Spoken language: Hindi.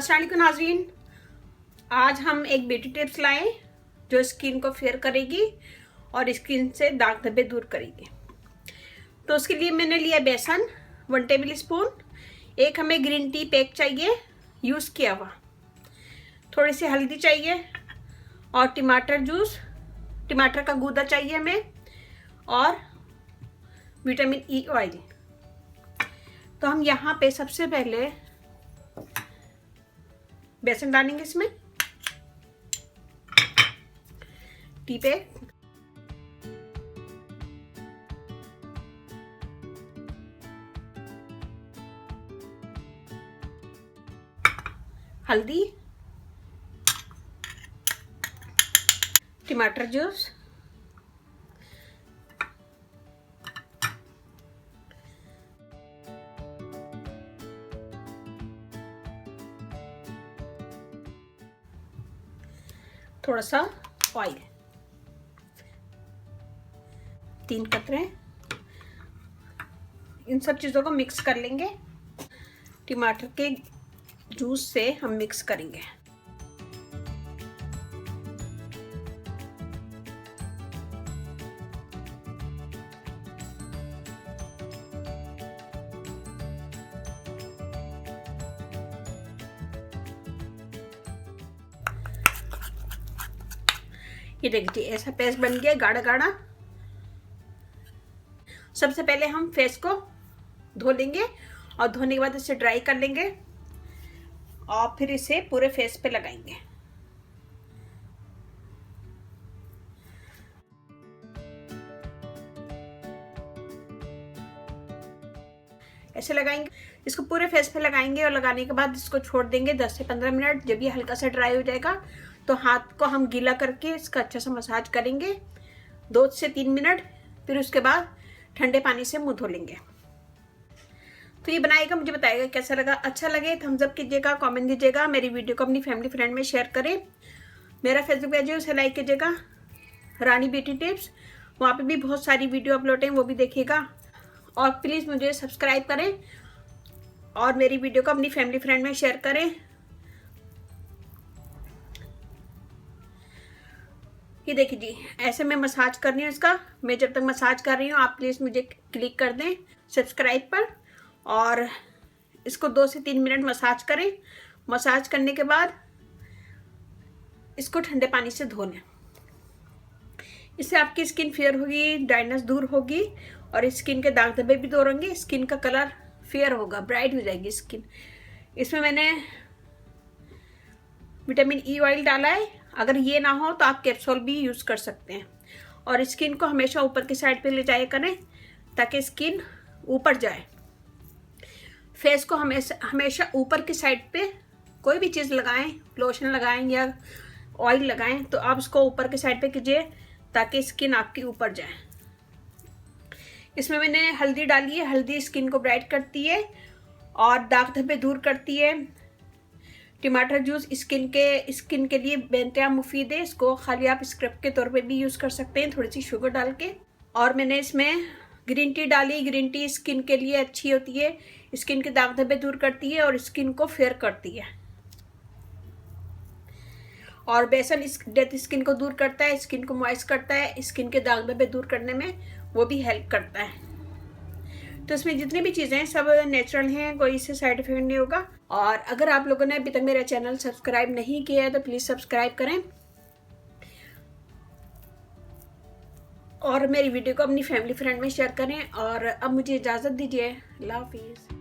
अस्सलाम वालेकुम नाज़रीन, आज हम एक ब्यूटी टिप्स लाए जो स्किन को फेयर करेगी और स्किन से दाग धब्बे दूर करेगी। तो उसके लिए मैंने लिया बेसन 1 टेबल स्पून, एक हमें ग्रीन टी पैक चाहिए यूज़ किया हुआ, थोड़ी सी हल्दी चाहिए और टमाटर जूस, टमाटर का गूदा चाहिए हमें और विटामिन ई ऑयल। तो हम यहाँ पे सबसे पहले बेसन डालेंगे इसमें, टी पे हल्दी, टमाटर जूस, थोड़ा सा ऑयल, 3 कतरे। इन सब चीज़ों को मिक्स कर लेंगे। टमाटर के जूस से हम मिक्स करेंगे। ये देखिए ऐसा पेस्ट बन गया गाढ़ा गाढ़ा। सबसे पहले हम फेस को धो लेंगे और धोने के बाद इसे ड्राई कर लेंगे और फिर इसे पूरे फेस पे लगाएंगे। ऐसे लगाएंगे, इसको पूरे फेस पे लगाएंगे और लगाने के बाद इसको छोड़ देंगे 10 से 15 मिनट। जब ये हल्का सा ड्राई हो जाएगा तो हाथ को हम गीला करके इसका अच्छा सा मसाज करेंगे 2 से 3 मिनट। फिर उसके बाद ठंडे पानी से मुंह धो लेंगे। तो ये बनाएगा, मुझे बताएगा कैसा लगा। अच्छा लगे थम्स अप कीजिएगा, कमेंट दीजिएगा, मेरी वीडियो को अपनी फैमिली फ्रेंड में शेयर करें। मेरा फेसबुक पेज है उसे लाइक कीजिएगा, रानी ब्यूटी टिप्स, वहाँ पे भी बहुत सारी वीडियो अपलोड हैं, वो भी देखिएगा। और प्लीज़ मुझे सब्सक्राइब करें और मेरी वीडियो को अपनी फैमिली फ्रेंड में शेयर करें। ये देखिए जी, ऐसे मैं मसाज कर रही हूँ इसका। मैं जब तक मसाज कर रही हूँ आप प्लीज़ मुझे क्लिक कर दें सब्सक्राइब पर और इसको 2 से 3 मिनट मसाज करें। मसाज करने के बाद इसको ठंडे पानी से धो लें। इससे आपकी स्किन फेयर होगी, ड्राइनेस दूर होगी और स्किन के दाग धब्बे भी दूर होंगे। स्किन का कलर फेयर होगा, ब्राइट हो जाएगी स्किन। इसमें मैंने विटामिन ई ऑयल डाला है। अगर ये ना हो तो आप कैप्सूल भी यूज़ कर सकते हैं। और स्किन को हमेशा ऊपर की साइड पे ले जाया करें ताकि स्किन ऊपर जाए। फेस को हमेशा ऊपर की साइड पे कोई भी चीज़ लगाएं, लोशन लगाएं या ऑयल लगाएं तो आप उसको ऊपर की साइड पे कीजिए ताकि स्किन आपकी ऊपर जाए। इसमें मैंने हल्दी डाली है। हल्दी स्किन को ब्राइट करती है और दाग धब्बे दूर करती है। टमाटर जूस स्किन के लिए बेंतया मुफीद है। इसको खाली आप स्क्रब के तौर पे भी यूज़ कर सकते हैं, थोड़ी सी शुगर डाल के। और मैंने इसमें ग्रीन टी डाली। ग्रीन टी स्किन के लिए अच्छी होती है, स्किन के दाग धब्बे दूर करती है और स्किन को फेयर करती है। और बेसन डेड स्किन को दूर करता है, स्किन को मॉइस्ट करता है, स्किन के दाग धब्बे दूर करने में वो भी हेल्प करता है। तो इसमें जितनी भी चीज़ें हैं सब नेचुरल हैं, कोई इससे साइड इफेक्ट नहीं होगा। और अगर आप लोगों ने अभी तक मेरा चैनल सब्सक्राइब नहीं किया है तो प्लीज़ सब्सक्राइब करें और मेरी वीडियो को अपनी फैमिली फ्रेंड में शेयर करें। और अब मुझे इजाज़त दीजिए। अल्लाह हाफिज़।